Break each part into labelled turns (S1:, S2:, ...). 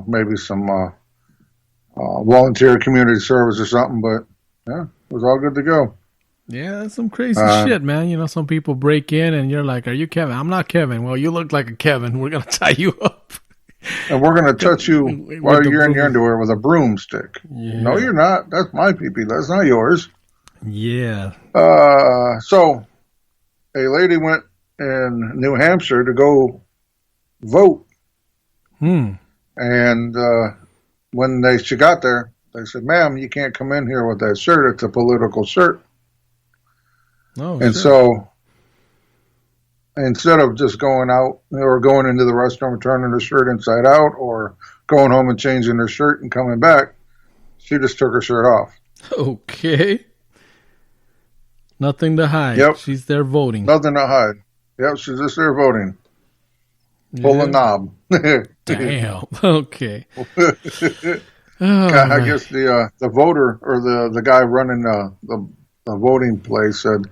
S1: maybe some volunteer community service or something. But yeah, it was all good to go.
S2: Yeah, that's some crazy shit, man. You know, some people break in and you're like, "Are you Kevin?" "I'm not Kevin." "Well, you look like a Kevin. We're gonna tie you up,
S1: and we're gonna touch you while you're in your underwear with a broomstick."
S2: Yeah.
S1: No, you're not. That's my pee-pee. That's not yours.
S2: Yeah.
S1: So a lady went in New Hampshire to go vote. And when she got there, they said, "Ma'am, you can't come in here with that shirt. It's a political shirt."
S2: Oh,
S1: and so instead of just going out or going into the restroom and turning her shirt inside out or going home and changing her shirt and coming back, she just took her shirt off.
S2: Okay. Nothing to hide.
S1: Yep.
S2: She's there voting.
S1: Nothing to hide. Yep, she's just there voting. Pull a knob.
S2: Damn. Okay.
S1: I guess the voter or the guy running the voting place said,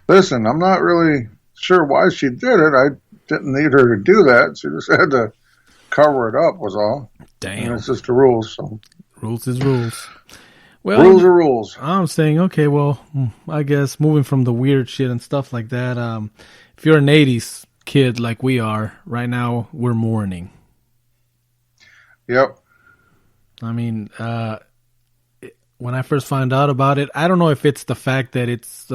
S1: "Listen, I'm not really sure why she did it. I didn't need her to do that. She just had to cover it up was all."
S2: Damn.
S1: And it's just the rules. So
S2: rules is rules. Well,
S1: rules are rules.
S2: I'm saying, okay, well, I guess moving from the weird shit and stuff like that, if you're an 80s kid like we are, right now we're mourning.
S1: Yep.
S2: I mean, when I first found out about it, I don't know if it's the fact that it's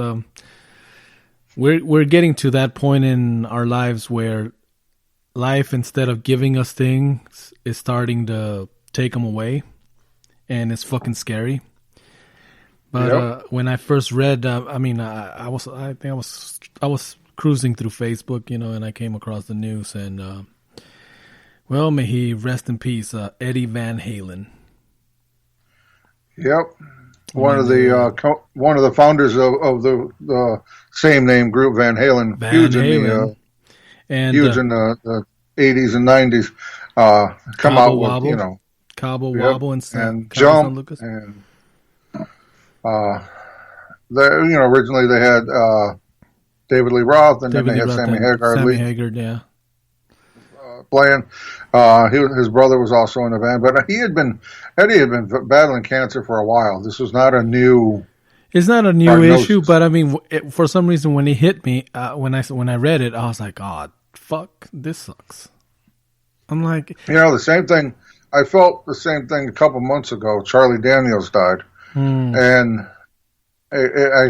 S2: we're getting to that point in our lives where life, instead of giving us things, is starting to take them away, and it's fucking scary. But when I first read, I was cruising through Facebook, you know, and I came across the news, and well, may he rest in peace, Eddie Van Halen.
S1: Yep, one of the founders of the same name group, Van Halen. Huge in the 80s and 90s. Come out with
S2: Wobble,
S1: you know
S2: Cabo Wobble and
S1: Jump
S2: Lucas.
S1: and originally they had David Lee Roth, and then they had Sammy Hagar.
S2: Yeah.
S1: Playing. His brother was also in the band, but Eddie had been battling cancer for a while. This was not a new.
S2: It's not a new diagnosis. Issue, but I mean, for some reason, when it hit me, when I read it, I was like, "Oh, fuck, this sucks." I'm like,
S1: the same thing. I felt the same thing a couple months ago. Charlie Daniels died, and I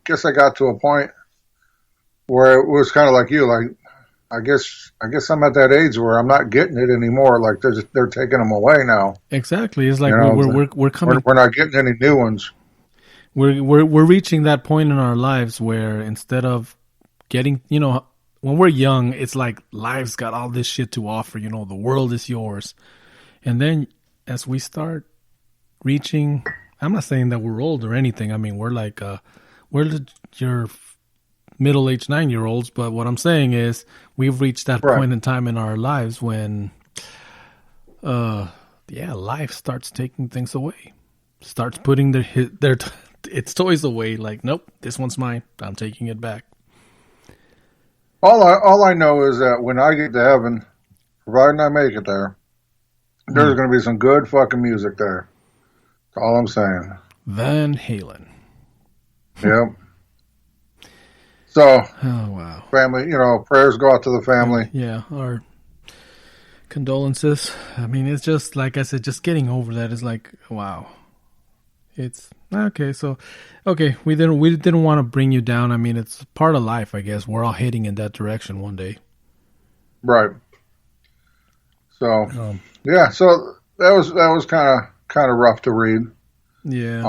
S1: guess I got to a point where it was kind of like you, like. I guess I'm at that age where I'm not getting it anymore. Like they're taking them away now.
S2: Exactly. It's like we're coming.
S1: We're not getting any new ones.
S2: We're reaching that point in our lives where instead of getting, when we're young, it's like life's got all this shit to offer. The world is yours, and then as we start reaching, I'm not saying that we're old or anything. I mean, we're like your middle-aged 9-year-olds, but what I'm saying is we've reached that point in time in our lives when life starts taking things away, starts putting its toys away, like, nope, this one's mine, I'm taking it back.
S1: All I know is that when I get to heaven, providing I make it there, there's going to be some good fucking music there. That's all I'm saying.
S2: Van Halen.
S1: Yep. So,
S2: oh wow,
S1: family, prayers go out to the family.
S2: Yeah, our condolences. I mean, it's just like I said, just getting over that is like, wow. It's okay. So, we didn't want to bring you down. I mean, it's part of life, I guess. We're all heading in that direction one day.
S1: Right. So, So that was kind of rough to read.
S2: Yeah.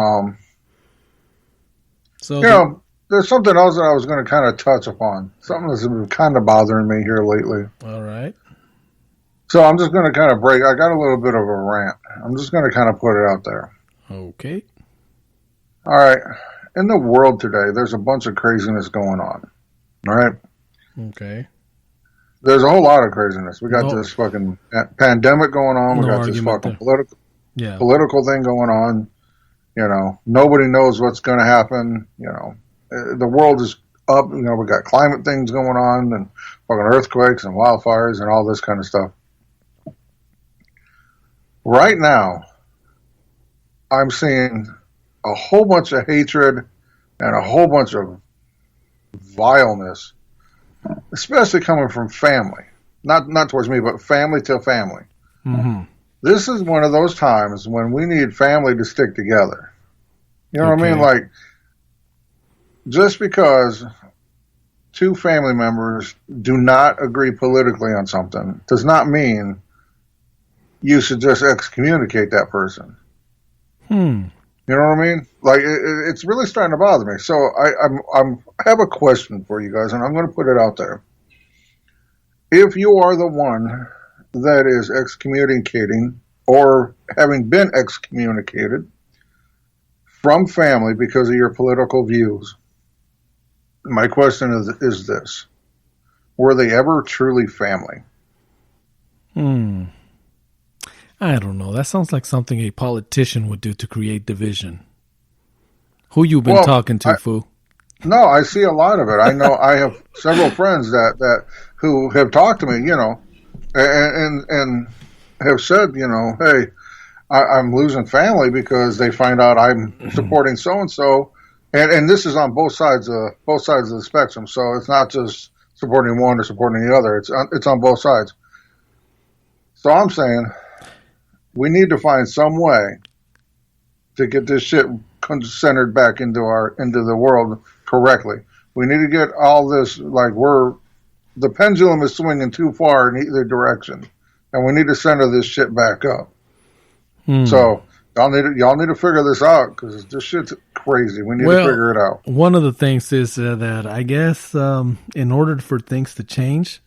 S1: There's something else that I was going to kind of touch upon. Something that's been kind of bothering me here lately.
S2: All right.
S1: So I'm just going to kind of I got a little bit of a rant. I'm just going to kind of put it out there.
S2: Okay.
S1: All right. In the world today, there's a bunch of craziness going on. All right.
S2: Okay.
S1: There's a whole lot of craziness. We got this fucking pandemic going on. We got this fucking political thing going on. Nobody knows what's going to happen. The world is up. We got climate things going on and fucking earthquakes and wildfires and all this kind of stuff. Right now, I'm seeing a whole bunch of hatred and a whole bunch of vileness, especially coming from family. Not towards me, but family to family.
S2: Mm-hmm.
S1: This is one of those times when we need family to stick together. You know what I mean? Like, just because two family members do not agree politically on something does not mean you should just excommunicate that person. You know what I mean? Like, it's really starting to bother me. So I have a question for you guys, and I'm going to put it out there. If you are the one that is excommunicating or having been excommunicated from family because of your political views, my question is this. Were they ever truly family?
S2: I don't know. That sounds like something a politician would do to create division. Who you been talking to, Fu?
S1: No, I see a lot of it. I know I have several friends that who have talked to me, you know, and have said, you know, hey, I'm losing family because they find out I'm supporting so and so, and this is on both sides of the spectrum. So it's not just supporting one or supporting the other. It's on both sides. So I'm saying we need to find some way to get this shit centered back into the world correctly. We need to get all this, like, the pendulum is swinging too far in either direction, and we need to center this shit back up. So y'all need to figure this out, because this shit's crazy. We need to figure it out.
S2: One of the things is that I guess in order for things to change,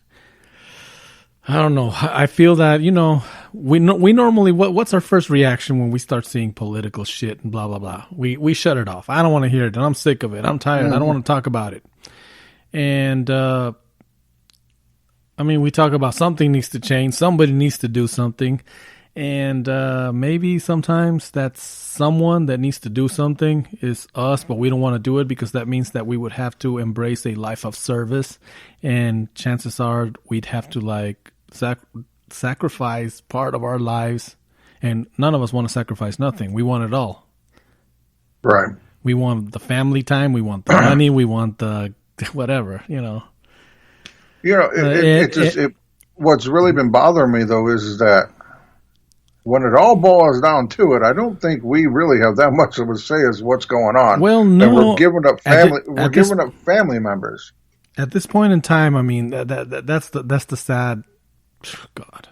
S2: I don't know. I feel that, you know, we normally, what's our first reaction when we start seeing political shit and blah, blah, blah? We shut it off. I don't want to hear it, and I'm sick of it. I'm tired. I don't want to talk about it. And, I mean, we talk about something needs to change. Somebody needs to do something. And maybe sometimes that's someone that needs to do something is us, but we don't want to do it because that means that we would have to embrace a life of service. And chances are we'd have to, like, sacrifice part of our lives, and none of us want to sacrifice nothing. We want it all.
S1: Right.
S2: We want the family time. We want the money. We want the whatever, you know.
S1: You know, what's really been bothering me, though, is that when it all boils down to it, I don't think we really have that much of a say as what's going on.
S2: Well, no.
S1: And we're giving up family. We're giving up family members.
S2: At this point in time, I mean, that's the sad. God,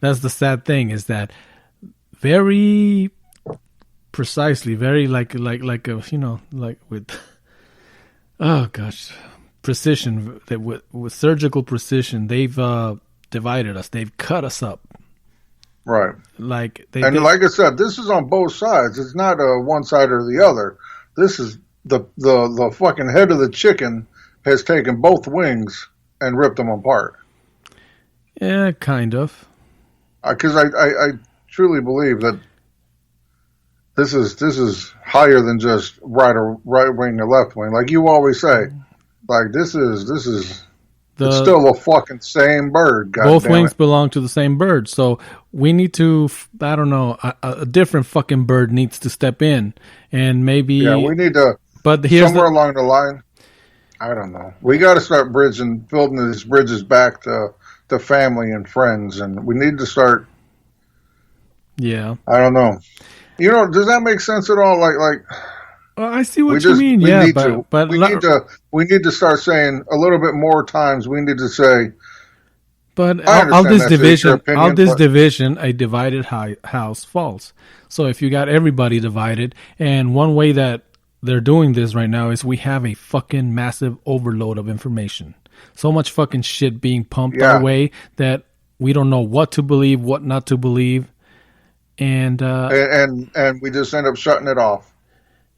S2: that's the sad thing, is that very precisely, very like a, you know, like with, oh gosh, precision, that with surgical precision, they've divided us, they've cut us up.
S1: Right.
S2: Like
S1: like I said, this is on both sides. It's not one side or the other. This is the fucking head of the chicken has taken both wings and ripped them apart.
S2: Yeah, kind of.
S1: Because I truly believe that this is higher than just right wing or left wing. Like you always say, like this is it's still the fucking same bird.
S2: Both wings belong to the same bird, so we need to. I don't know. A different fucking bird needs to step in, and maybe.
S1: Yeah, we need to.
S2: But here's
S1: somewhere along the line, I don't know. We got to start building these bridges back to family and friends, and we need to start.
S2: Yeah.
S1: I don't know. You know, does that make sense at all? Like.
S2: Well, I see what you mean. Yeah, but
S1: we need to start saying a little bit more times. We need to say.
S2: But all this division, a divided house falls. So if you got everybody divided, and one way that they're doing this right now is we have a fucking massive overload of information. So much fucking shit being pumped our way that we don't know what to believe, what not to believe, and
S1: we just end up shutting it off.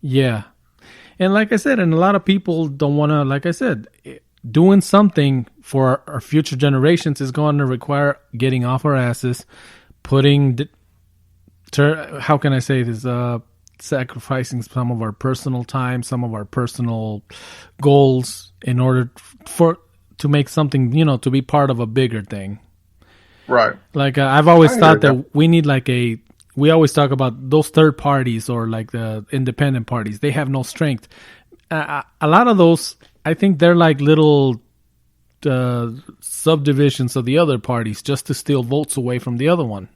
S2: Yeah. And like I said, and a lot of people don't want to, like I said, doing something for our future generations is going to require getting off our asses, how can I say this, sacrificing some of our personal time, some of our personal goals in order to make something, you know, to be part of a bigger thing.
S1: Right.
S2: Like I've always thought
S1: you.
S2: that we need like we always talk about those third parties or like the independent parties. They have no strength. A lot of those, I think they're like little subdivisions of the other parties just to steal votes away from the other one.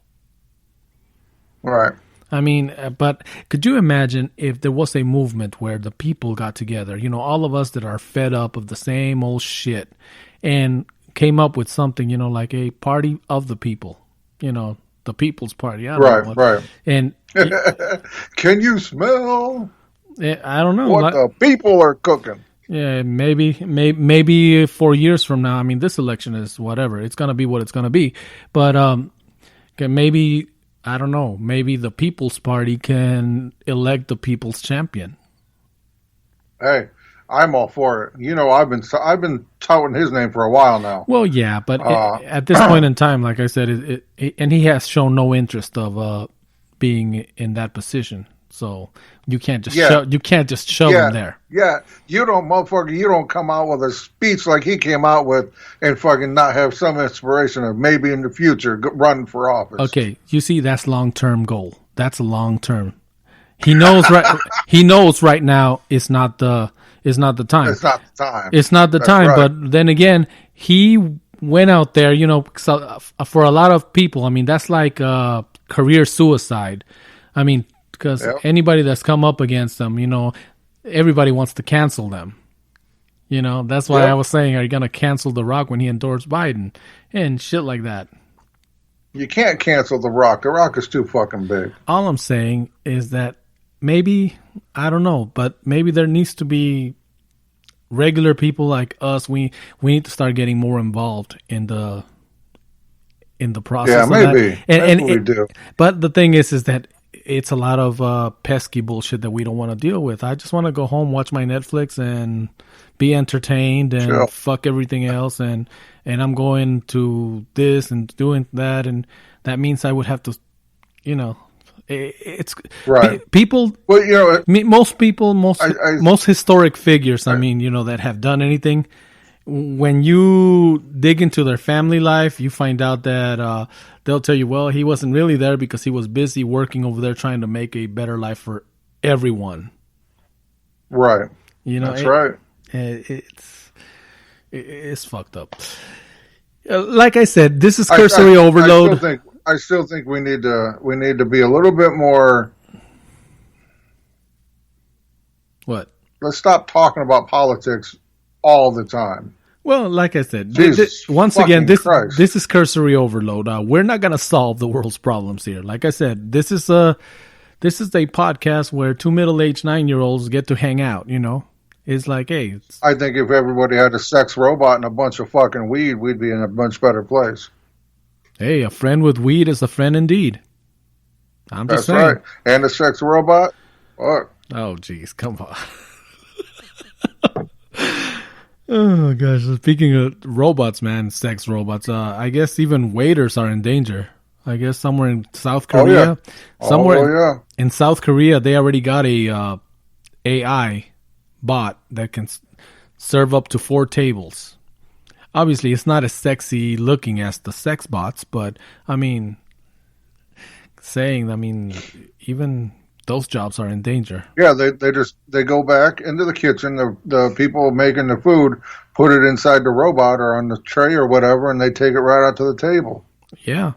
S1: Right.
S2: I mean, but could you imagine if there was a movement where the people got together, you know, all of us that are fed up of the same old shit and came up with something, you know, like a party of the people, you know, the People's Party. I don't know.
S1: Right.
S2: And
S1: can you smell?
S2: I don't know
S1: what the people are cooking.
S2: Yeah, maybe 4 years from now. I mean, this election is whatever. It's gonna be what it's gonna be. But maybe I don't know. Maybe the People's Party can elect the people's champion.
S1: Hey, I'm all for it. You know, I've been touting his name for a while now.
S2: Well, yeah, but at this point in time, like I said, and he has shown no interest of being in that position. So you can't just shove him there.
S1: Yeah, you don't come out with a speech like he came out with and fucking not have some inspiration of maybe in the future running for office.
S2: Okay, you see, that's long-term goal. That's a long-term. He knows right. He knows right now it's not the time.
S1: It's not the time.
S2: It's not the time.
S1: Right.
S2: But then again, he went out there. You know, so for a lot of people, I mean, that's like career suicide. I mean. Because anybody that's come up against them, you know, everybody wants to cancel them. You know, that's why I was saying, are you going to cancel The Rock when he endorsed Biden? And shit like that.
S1: You can't cancel The Rock. The Rock is too fucking big.
S2: All I'm saying is that maybe, I don't know, but maybe there needs to be regular people like us. We need to start getting more involved in the process.
S1: Yeah,
S2: of
S1: maybe.
S2: That. And
S1: we do.
S2: But the thing is that it's a lot of pesky bullshit that we don't want to deal with. I just want to go home, watch my Netflix, and be entertained, and fuck everything else. And I'm going to this and doing that, and that means I would have to, you know, it's
S1: right.
S2: People.
S1: Well, you know,
S2: most people, most historic figures. I mean, you know, that have done anything. When you dig into their family life, you find out that they'll tell you, well, he wasn't really there because he was busy working over there trying to make a better life for everyone.
S1: Right.
S2: You know,
S1: that's right.
S2: It's fucked up. Like I said, this is cursory overload.
S1: I still think we need to be a little bit more.
S2: What?
S1: Let's stop talking about politics all the time.
S2: Well, like I said,
S1: once
S2: again, this is cursory overload. We're not going to solve the world's problems here. Like I said, this is a podcast where two middle-aged 9-year-olds get to hang out. You know, it's like, hey.
S1: I think if everybody had a sex robot and a bunch of fucking weed, we'd be in a much better place.
S2: Hey, a friend with weed is a friend indeed. I'm just saying.
S1: That's right. And a sex robot. Fuck.
S2: Oh, geez, come on. Oh gosh! Speaking of robots, man, sex robots. I guess even waiters are in danger. I guess somewhere in South Korea, in South Korea, they already got a AI bot that can serve up to 4 tables. Obviously, it's not as sexy looking as the sex bots, but I mean, even those jobs are in danger.
S1: Yeah, they go back into the kitchen. The people making the food put it inside the robot or on the tray or whatever, and they take it right out to the table.
S2: Yeah,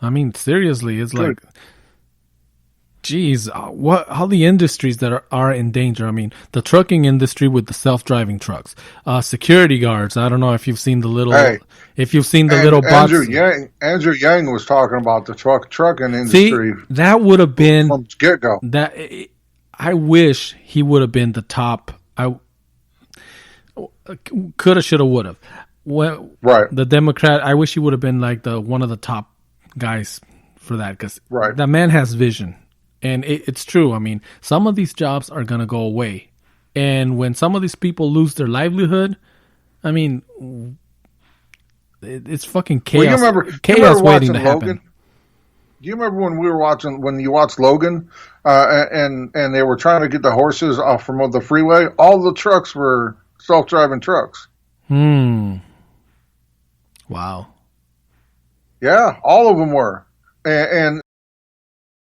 S2: I mean, seriously, it's good. Like, geez, all the industries that are in danger. I mean, the trucking industry with the self-driving trucks, security guards. I don't know if you've seen the little. Little bots.
S1: Andrew Yang was talking about the trucking industry.
S2: See, that would have been
S1: from get-go.
S2: That I wish he would have been the top. I coulda, shoulda, woulda.
S1: Right.
S2: The Democrat. I wish he would have been like one of the top guys for that, because that man has vision, and it's true. I mean, some of these jobs are gonna go away, and when some of these people lose their livelihood, I mean. It's fucking chaos.
S1: Well, you remember waiting to happen. Do you remember when you watched Logan, and they were trying to get the horses off from the freeway? All the trucks were self-driving trucks.
S2: Wow.
S1: Yeah, all of them were. And